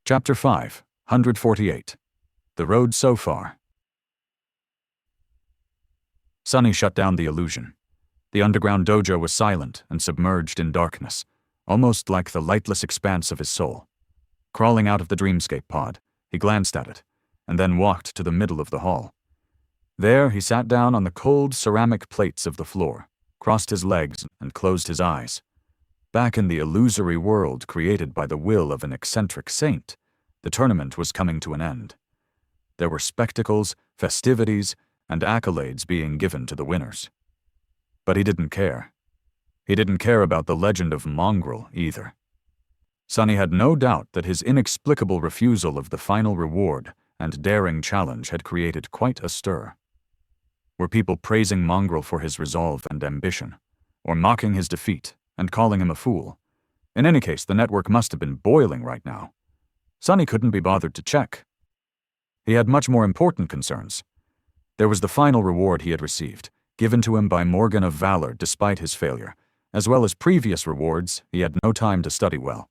Chapter 5, 148. The Road So Far. Sunny shut down the illusion. The underground dojo was silent and submerged in darkness, almost like the lightless expanse of his soul. Crawling out of the dreamscape pod, he glanced at it, and then walked to the middle of the hall. There he sat down on the cold ceramic plates of the floor, crossed his legs, and closed his eyes. Back in the illusory world created by the will of an eccentric saint, the tournament was coming to an end. There were spectacles, festivities, and accolades being given to the winners. But he didn't care. He didn't care about the legend of Mongrel either. Sunny had no doubt that his inexplicable refusal of the final reward and daring challenge had created quite a stir. Were people praising Mongrel for his resolve and ambition, or mocking his defeat and calling him a fool? In any case, the network must have been boiling right now. Sunny couldn't be bothered to check. He had much more important concerns. There was the final reward he had received, given to him by Morgan of Valor despite his failure, as well as previous rewards he had no time to study well.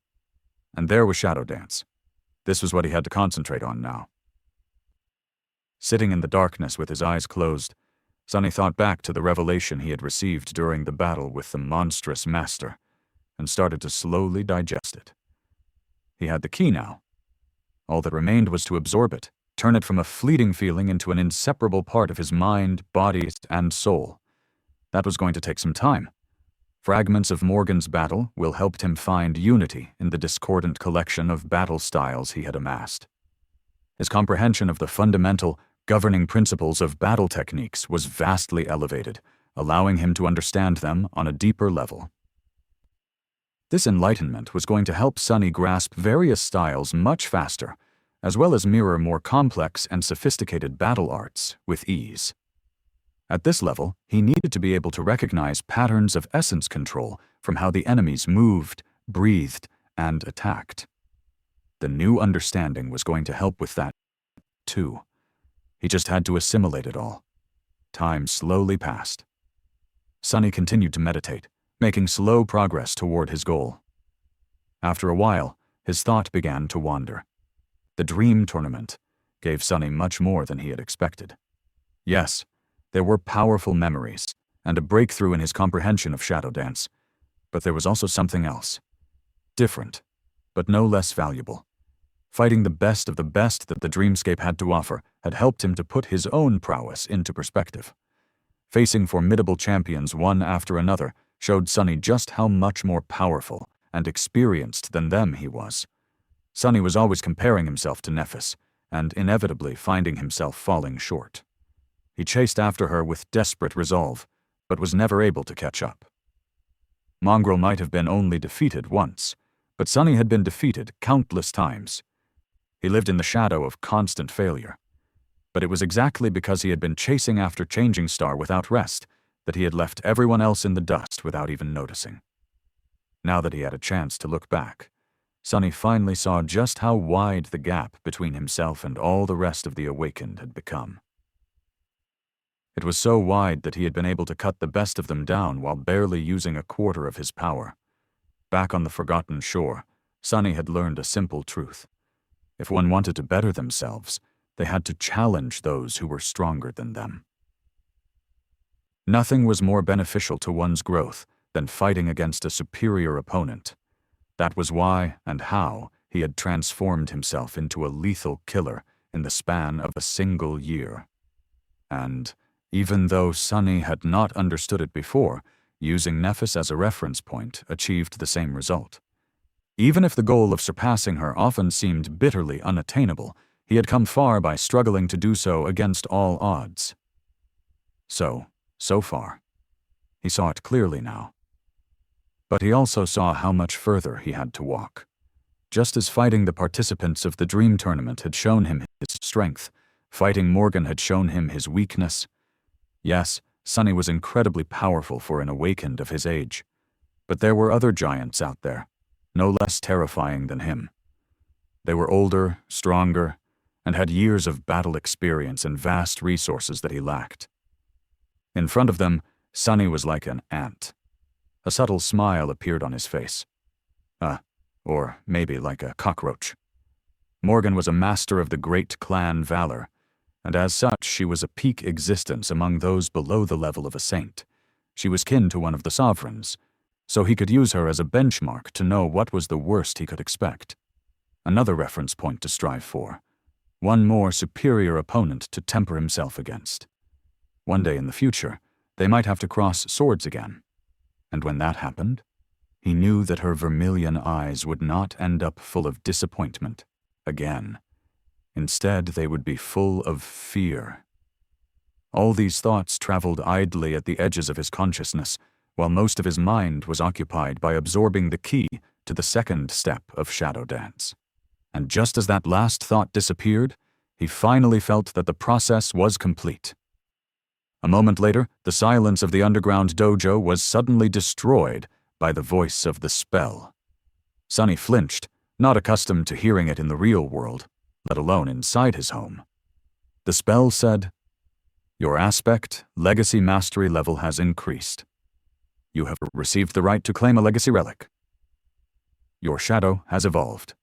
And there was Shadow Dance. This was what he had to concentrate on now. Sitting in the darkness with his eyes closed, Sunny thought back to the revelation he had received during the battle with the monstrous master, and started to slowly digest it. He had the key now. All that remained was to absorb it, turn it from a fleeting feeling into an inseparable part of his mind, body, and soul. That was going to take some time. Fragments of Morgan's battle will help him find unity in the discordant collection of battle styles he had amassed. His comprehension of the fundamental, governing principles of battle techniques was vastly elevated, allowing him to understand them on a deeper level. This enlightenment was going to help Sunny grasp various styles much faster, as well as mirror more complex and sophisticated battle arts with ease. At this level, he needed to be able to recognize patterns of essence control from how the enemies moved, breathed, and attacked. The new understanding was going to help with that, too. He just had to assimilate it all. Time slowly passed. Sunny continued to meditate, making slow progress toward his goal. After a while, his thought began to wander. The dream tournament gave Sunny much more than he had expected. Yes, there were powerful memories and a breakthrough in his comprehension of Shadow Dance, but there was also something else. Different, but no less valuable. Fighting the best of the best that the dreamscape had to offer had helped him to put his own prowess into perspective. Facing formidable champions one after another showed Sunny just how much more powerful and experienced than them he was. Sunny was always comparing himself to Nephis, and inevitably finding himself falling short. He chased after her with desperate resolve, but was never able to catch up. Mongrel might have been only defeated once, but Sunny had been defeated countless times. He lived in the shadow of constant failure. But it was exactly because he had been chasing after Changing Star without rest that he had left everyone else in the dust without even noticing. Now that he had a chance to look back, Sunny finally saw just how wide the gap between himself and all the rest of the Awakened had become. It was so wide that he had been able to cut the best of them down while barely using a quarter of his power. Back on the Forgotten Shore, Sunny had learned a simple truth. If one wanted to better themselves, they had to challenge those who were stronger than them. Nothing was more beneficial to one's growth than fighting against a superior opponent. That was why and how he had transformed himself into a lethal killer in the span of a single year. And, even though Sunny had not understood it before, using Nephis as a reference point achieved the same result. Even if the goal of surpassing her often seemed bitterly unattainable, he had come far by struggling to do so against all odds. So far. He saw it clearly now. But he also saw how much further he had to walk. Just as fighting the participants of the dream tournament had shown him his strength, fighting Morgan had shown him his weakness. Yes, Sunny was incredibly powerful for an Awakened of his age. But there were other giants out there, no less terrifying than him. They were older, stronger, and had years of battle experience and vast resources that he lacked. In front of them, Sunny was like an ant. A subtle smile appeared on his face. Or maybe like a cockroach. Morgan was a master of the great clan valor, and as such she was a peak existence among those below the level of a saint. She was kin to one of the sovereigns, so he could use her as a benchmark to know what was the worst he could expect. Another reference point to strive for. One more superior opponent to temper himself against. One day in the future, they might have to cross swords again. And when that happened, he knew that her vermilion eyes would not end up full of disappointment again. Instead, they would be full of fear. All these thoughts traveled idly at the edges of his consciousness, while most of his mind was occupied by absorbing the key to the second step of Shadow Dance. And just as that last thought disappeared, he finally felt that the process was complete. A moment later, the silence of the underground dojo was suddenly destroyed by the voice of the spell. Sonny flinched, not accustomed to hearing it in the real world, let alone inside his home. The spell said, "Your aspect, legacy mastery level has increased. You have received the right to claim a legacy relic. Your shadow has evolved."